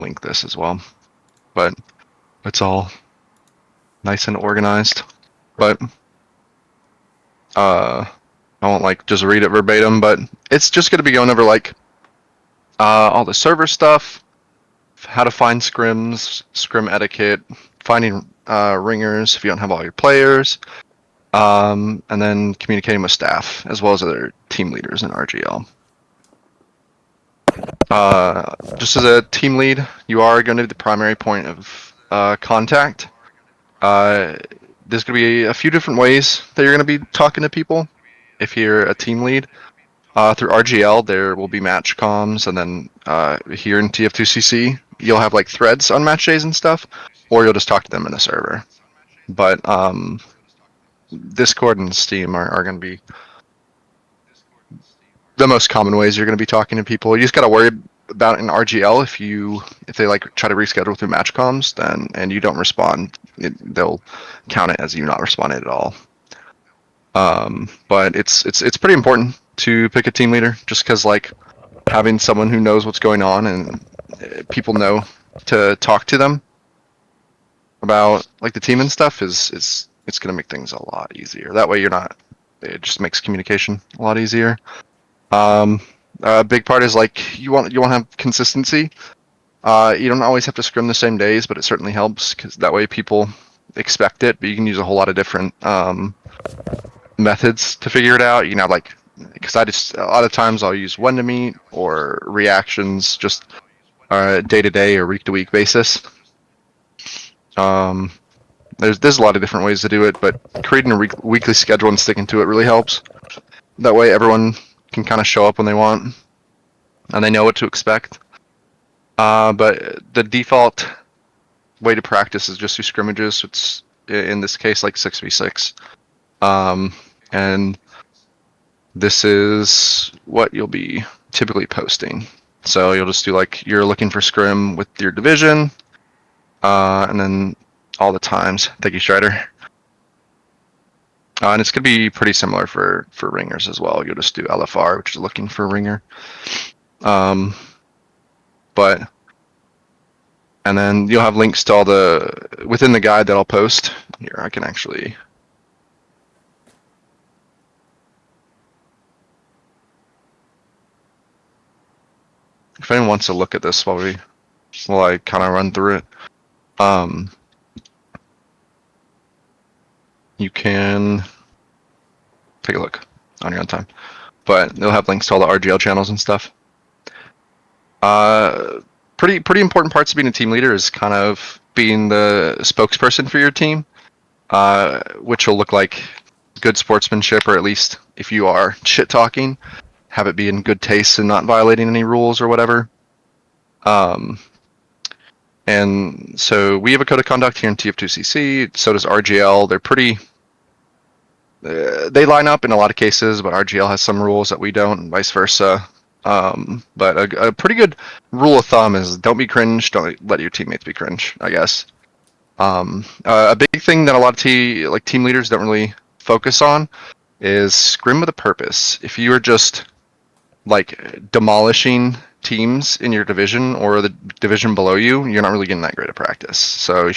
link this as well. But it's all nice and organized. But I won't like just read it verbatim, but it's just going to be going over like all the server stuff, how to find scrims, scrim etiquette, finding ringers if you don't have all your players, and then communicating with staff as well as other team leaders in RGL. Just as a team lead, you are going to be the primary point of contact. There's going to be a few different ways that you're going to be talking to people if you're a team lead. Through RGL, there will be match comms, and then here in TF2CC, you'll have like threads on match days and stuff, or you'll just talk to them in a server. But Discord and Steam are going to be the most common ways you're going to be talking to people. You just got to worry about in RGL if they like try to reschedule through match comms, then and you don't respond, they'll count it as you not responding at all. But it's pretty important to pick a team leader, just because like having someone who knows what's going on and people know to talk to them about like the team and stuff is it's gonna make things a lot easier. That way it just makes communication a lot easier. A big part is like you want to have consistency. You don't always have to scrim the same days, but it certainly helps because that way people expect it. But you can use a whole lot of different methods to figure it out. You know, like because a lot of times I'll use when to meet or reactions, just day to day or week to week basis. There's a lot of different ways to do it, but creating a weekly schedule and sticking to it really helps. That way everyone can kind of show up when they want and they know what to expect. But the default way to practice is just do scrimmages. So it's in this case like 6v6. And this is what you'll be typically posting. So you'll just do like you're looking for scrim with your division, and then all the times. Thank you, Strider. And it's gonna be pretty similar for ringers as well. You'll just do LFR, which is looking for ringer. But and then you'll have links to all within the guide that I'll post. Here, I can actually. If anyone wants to look at this while I kind of run through it, you can take a look on your own time. But they'll have links to all the RGL channels and stuff. Pretty important parts of being a team leader is kind of being the spokesperson for your team, which will look like good sportsmanship, or at least if you are shit talking, have it be in good taste and not violating any rules or whatever. And so we have a code of conduct here in TF2CC. So does RGL. They're pretty. They line up in a lot of cases, but RGL has some rules that we don't, and vice versa. But a pretty good rule of thumb is don't be cringe. Don't let your teammates be cringe, I guess. A big thing that a lot of team leaders don't really focus on is scrim with a purpose. If you are just like demolishing teams in your division or the division below you, you're not really getting that great of practice. So you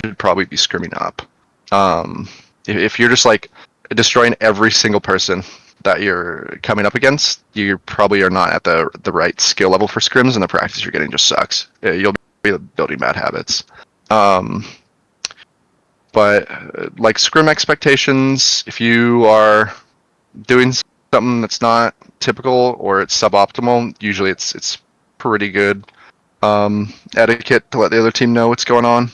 should probably be scrimming up. If you're just like destroying every single person that you're coming up against, you probably are not at the right skill level for scrims, and the practice you're getting just sucks. You'll be building bad habits. But like scrim expectations, if you are doing something that's not typical or it's suboptimal, usually it's pretty good etiquette to let the other team know what's going on.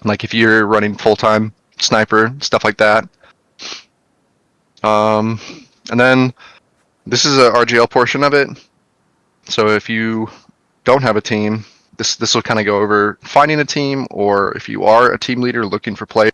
Like if you're running full-time sniper, stuff like that. And then this is a RGL portion of it. So if you don't have a team, this will kind of go over finding a team, or if you are a team leader looking for players.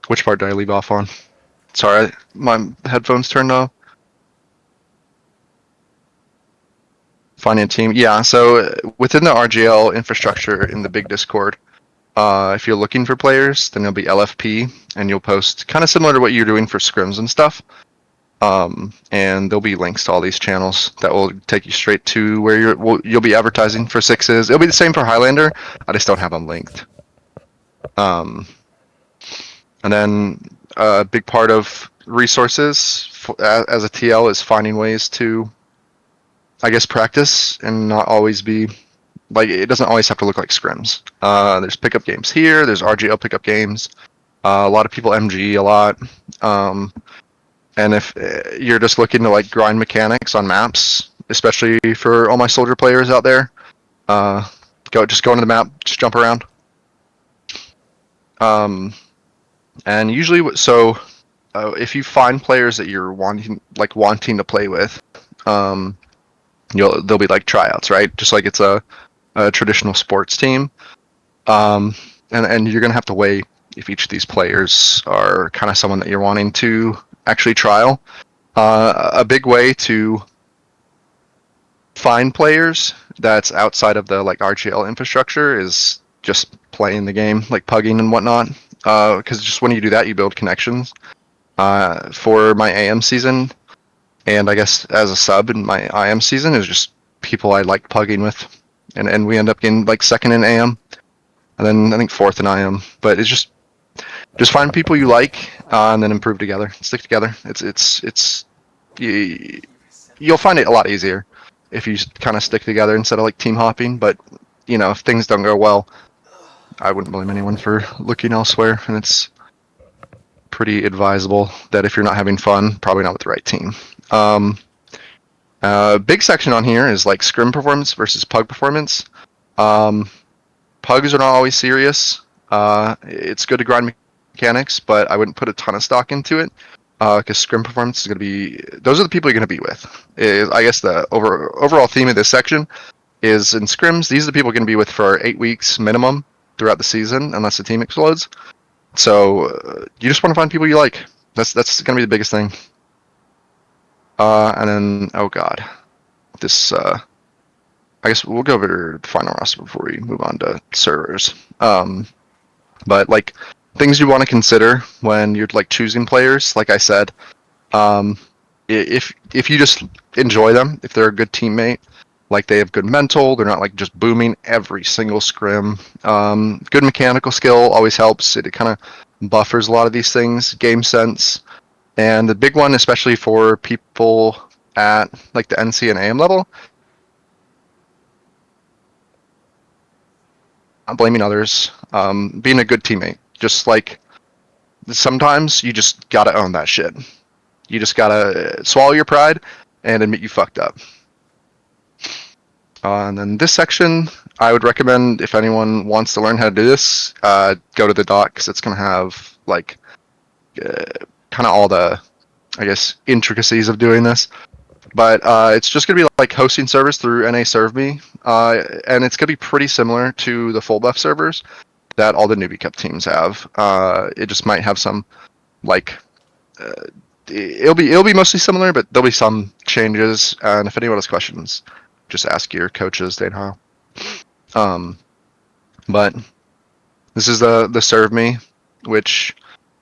Which part did I leave off on? Sorry, my headphones turned off. Finding a team. Yeah, so within the RGL infrastructure in the big Discord, if you're looking for players, then there'll be LFP, and you'll post kind of similar to what you're doing for scrims and stuff. And there'll be links to all these channels that will take you straight to where you'll be advertising for sixes. It'll be the same for Highlander. I just don't have them linked. And then a big part of resources as a TL is finding ways to, I guess, practice and not always be like, it doesn't always have to look like scrims. There's pickup games here. There's RGL pickup games. A lot of people MG a lot. And if you're just looking to like grind mechanics on maps, especially for all my soldier players out there, just go into the map, just jump around. And usually, if you find players that you're wanting to play with, there'll be like tryouts, right? Just like it's a traditional sports team. And you're gonna have to weigh if each of these players are kind of someone that you're wanting to actually trial. A big way to find players that's outside of the like RGL infrastructure is just playing the game, like pugging and whatnot. Because just when you do that, you build connections. For my AM season, and I guess as a sub in my IM season, is just people I like pugging with, and we end up getting like second in AM, and then I think fourth in IM. But it's just find people you like, and then improve together, stick together. You'll find it a lot easier if you kind of stick together instead of like team hopping. But if things don't go well, I wouldn't blame anyone for looking elsewhere, and it's pretty advisable that if you're not having fun, probably not with the right team. Big section on here is like scrim performance versus pug performance. Pugs are not always serious. It's good to grind mechanics, but I wouldn't put a ton of stock into it, because scrim performance is going to be, those are the people you're going to be with. I guess the overall theme of this section is, in scrims, these are the people you're going to be with for 8 weeks minimum throughout the season, unless the team explodes. So you just want to find people you like. That's going to be the biggest thing. And then, oh god, this, I guess we'll go over the final roster before we move on to servers. But like, things you want to consider when you're like choosing players, like I said, if you just enjoy them, if they're a good teammate, like they have good mental, they're not like just booming every single scrim. Good mechanical skill always helps. It kind of buffers a lot of these things. Game sense, and the big one, especially for people at like the NC and AM level, not blaming others, being a good teammate. Just like, sometimes you just gotta own that shit. You just gotta swallow your pride and admit you fucked up. And then this section, I would recommend, if anyone wants to learn how to do this, go to the doc, because it's going to have like kind of all the, I guess, intricacies of doing this. But it's just going to be like hosting servers through NA ServeMe, and it's going to be pretty similar to the full buff servers that all the Newbie Cup teams have. It just might have some like it'll be mostly similar, but there'll be some changes. And if anyone has questions, just ask your coaches. They know. But this is the ServeMe, which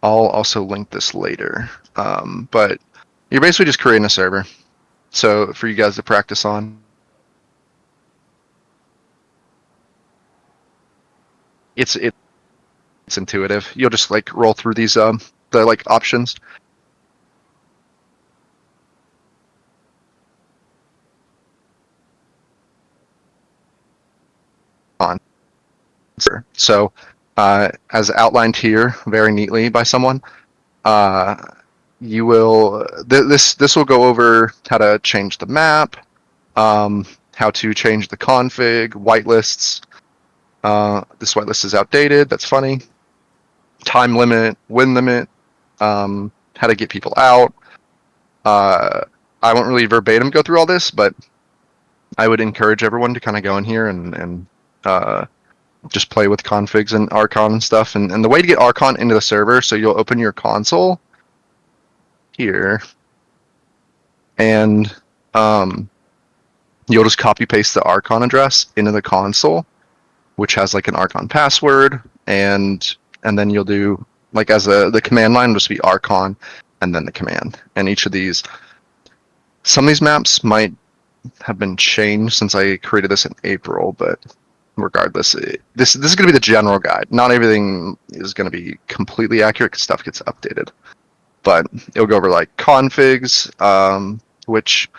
I'll also link this later. But you're basically just creating a server, so for you guys to practice on. It's intuitive. You'll just like roll through these the like options. On. So as outlined here very neatly by someone, you will this will go over how to change the map, how to change the config, whitelists. This whitelist is outdated. That's funny. Time limit, win limit, how to get people out. I won't really verbatim go through all this, but I would encourage everyone to kind of go in here and just play with configs and Archon and stuff. And the way to get Archon into the server, so you'll open your console here, and you'll just copy paste the Archon address into the console, which has like an Archon password, and then you'll do like as the command line will just be Archon and then the command. And each of these, some of these maps might have been changed since I created this in April, but regardless, this is going to be the general guide. Not everything is going to be completely accurate because stuff gets updated, but it'll go over like configs, which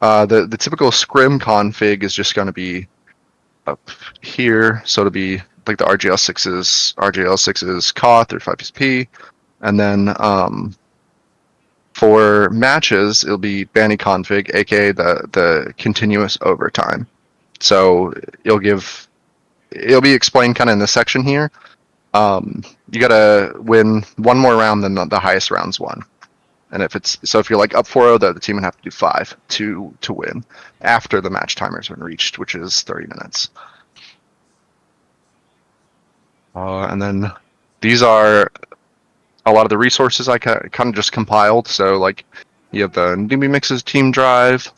the typical scrim config is just going to be up here, so it'll be like the RGL6's Koth or 5SP, and then for matches it'll be Banny config, aka the continuous overtime. So it'll be explained kind of in this section here. You gotta win one more round than the highest rounds won. And if you're like up 4-0, the team would have to do 5 to win after the match timer's been reached, which is 30 minutes. And then these are a lot of the resources I kind of just compiled. So like you have the Newbie Mixes team drive,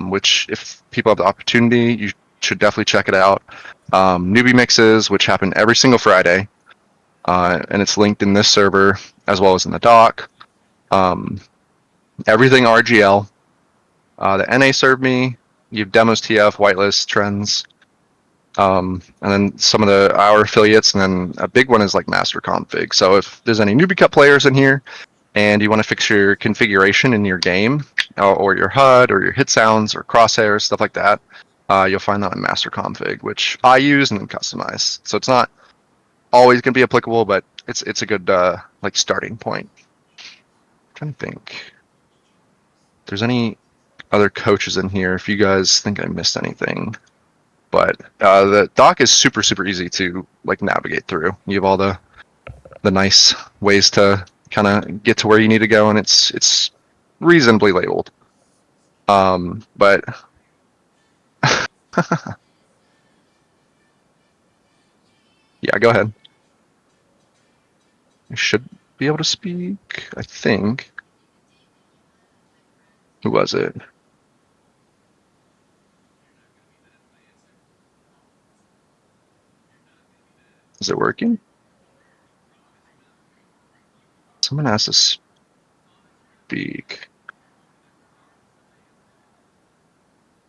which if people have the opportunity, you should definitely check it out. Newbie Mixes, which happen every single Friday, and it's linked in this server as well as in the doc. Everything RGL. The NA served me. You have demos, TF, whitelist, trends, and then some of our affiliates, and then a big one is like master config. So if there's any Newbie Cup players in here, and you want to fix your configuration in your game, or your HUD, or your hit sounds, or crosshairs, stuff like that, you'll find that in master config, which I use and then customize. So it's not always going to be applicable, but it's a good like starting point. I'm trying to think if there's any other coaches in here, if you guys think I missed anything. But the doc is super easy to like navigate through. You have all the nice ways to kind of get to where you need to go, and it's reasonably labeled. But yeah, go ahead. I should be able to speak, I think. Who was it? Is it working? Someone has to speak.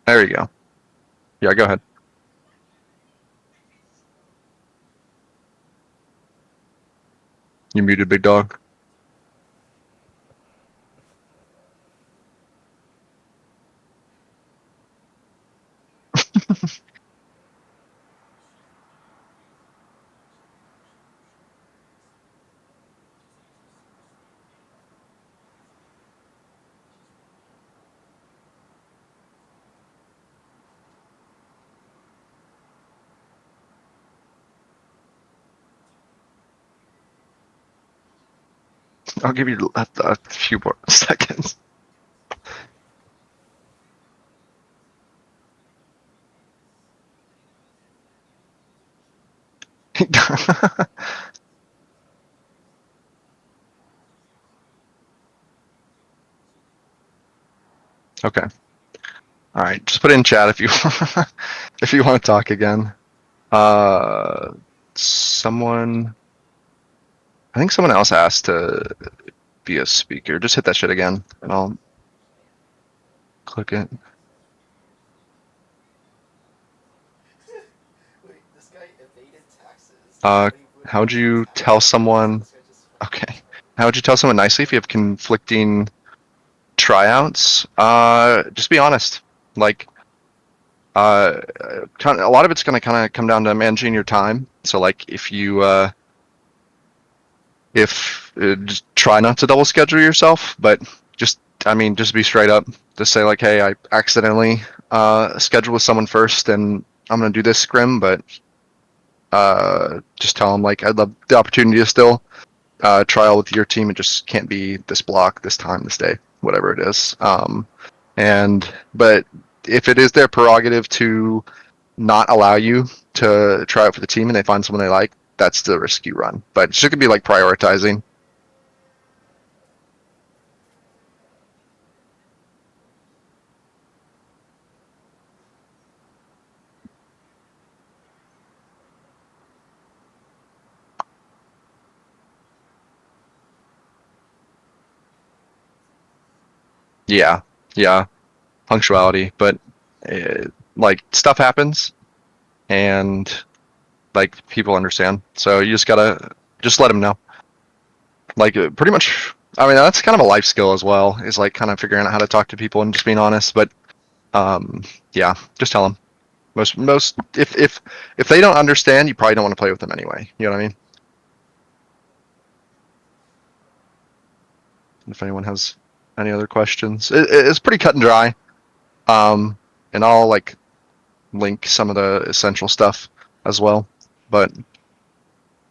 There you go. Yeah, go ahead. You muted, big dog. I'll give you a few more seconds. Okay. All right. Just put it in chat if you if you want to talk again. Someone. I think someone else asked to be a speaker. Just hit that shit again, and I'll click it. Wait, this guy evaded taxes. How would you tell someone? Okay. How would you tell someone nicely if you have conflicting tryouts? Just be honest. Like, a lot of it's gonna kind of come down to managing your time. So like, if you just try not to double schedule yourself, but just be straight up. Just say like, hey, I accidentally scheduled with someone first, and I'm gonna do this scrim, but just tell them like I'd love the opportunity to still trial with your team. It just can't be this block, this time, this day, whatever it is. But if it is their prerogative to not allow you to try out for the team and they find someone they like, that's the risk you run. But it's just gonna be like prioritizing. Yeah, yeah, punctuality, but like stuff happens, and like people understand. So you just gotta just let them know. Like pretty much. I mean, that's kind of a life skill as well. Is like kind of figuring out how to talk to people and just being honest. But yeah, just tell them. Most if they don't understand, you probably don't want to play with them anyway. You know what I mean? If anyone has any other questions, it's pretty cut and dry. And I'll like link some of the essential stuff as well. But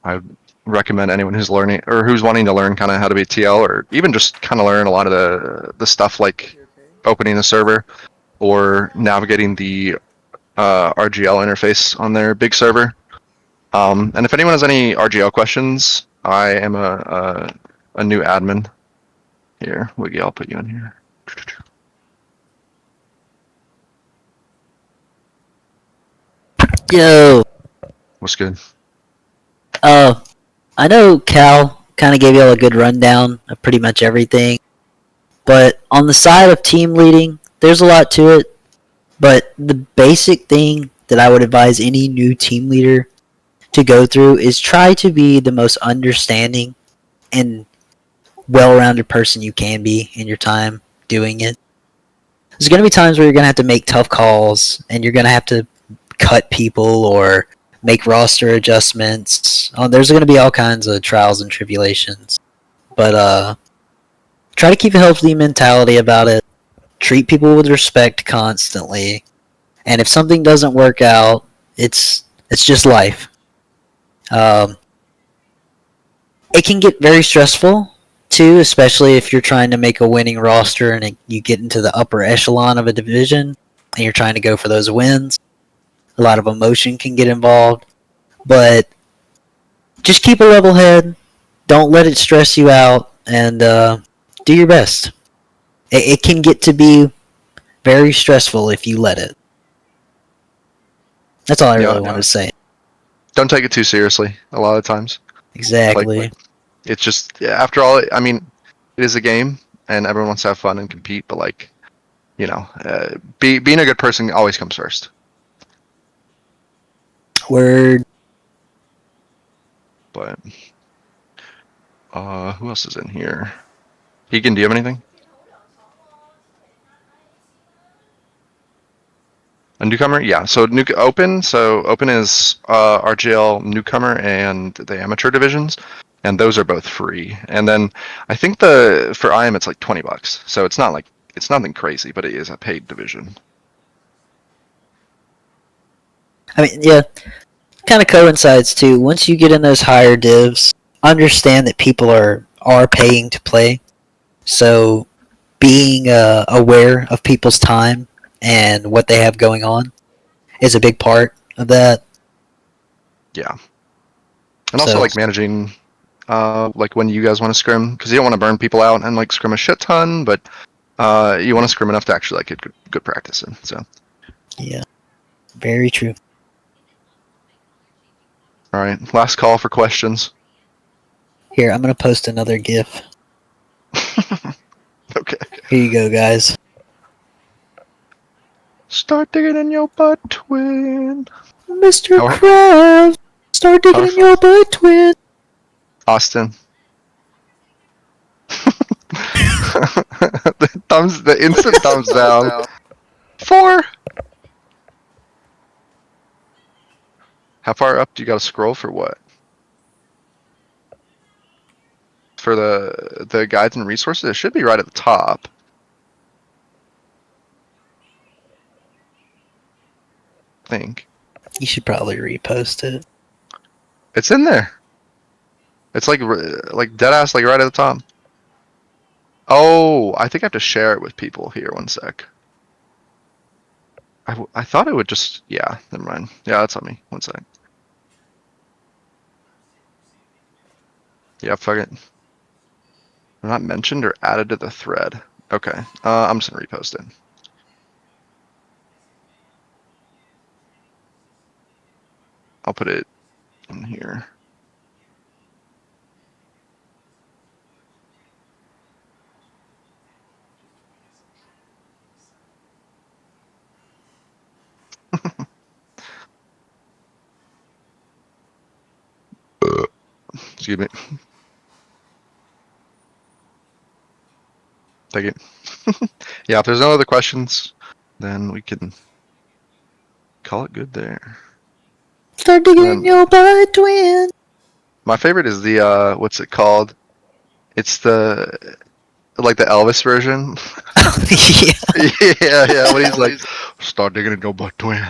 I recommend anyone who's learning or who's wanting to learn kind of how to be TL or even just kind of learn a lot of the stuff like opening a server or navigating the RGL interface on their big server. And if anyone has any RGL questions, I am a new admin. Here, Wiggy, I'll put you in here. Yo, What's good? I know Cal kind of gave you all a good rundown of pretty much everything, but on the side of team leading, there's a lot to it. But the basic thing that I would advise any new team leader to go through is try to be the most understanding and well-rounded person you can be in your time doing it. There's going to be times where you're going to have to make tough calls and you're going to have to cut people or make roster adjustments. There's going to be all kinds of trials and tribulations. But try to keep a healthy mentality about it. Treat people with respect constantly. And if something doesn't work out, it's just life. It can get very stressful too, especially if you're trying to make a winning roster and you get into the upper echelon of a division and you're trying to go for those wins. A lot of emotion can get involved, but just keep a level head. Don't let it stress you out, and do your best. It can get to be very stressful if you let it. That's all I really wanted to say. Don't take it too seriously. A lot of times, Exactly. like it's just after all. I mean, it is a game, and everyone wants to have fun and compete. But like, you know, being a good person always comes first. Word. But who else is in here? Egan, do you have anything? A newcomer? Yeah. So open. So open is RGL newcomer and the amateur divisions, and those are both free. And then I think for IM it's like $20. So it's not like it's nothing crazy, but it is a paid division. I mean, yeah, kind of coincides too. Once you get in those higher divs, understand that people are paying to play. So being aware of people's time and what they have going on is a big part of that. Yeah. And also like managing like when you guys want to scrim, because you don't want to burn people out and like scrim a shit ton, but you want to scrim enough to actually like get good practice in. So yeah, very true. all right, last call for questions. Here, I'm gonna post another GIF. Okay. Here you go, guys. Start digging in your butt, twin. Mr. Krabs, start digging in your butt, twin. Austin. the instant thumbs down. 4. How far up do you gotta scroll for what? For the guides and resources, it should be right at the top. I think. You should probably repost it. It's in there. It's like dead ass, like right at the top. Oh, I think I have to share it with people here. 1 sec. I thought it would just, yeah, never mind. Yeah, that's on me. 1 sec. Yeah, fuck it. Not mentioned or added to the thread. Okay, I'm just gonna repost it. I'll put it in here. Excuse me. Thank you. Yeah, if there's no other questions, then we can call it good there. Start digging in Um, your butt, twin. My favorite is the what's it called? It's the like the Elvis version. Yeah. Yeah, yeah. When he's like, start digging in your butt, twin.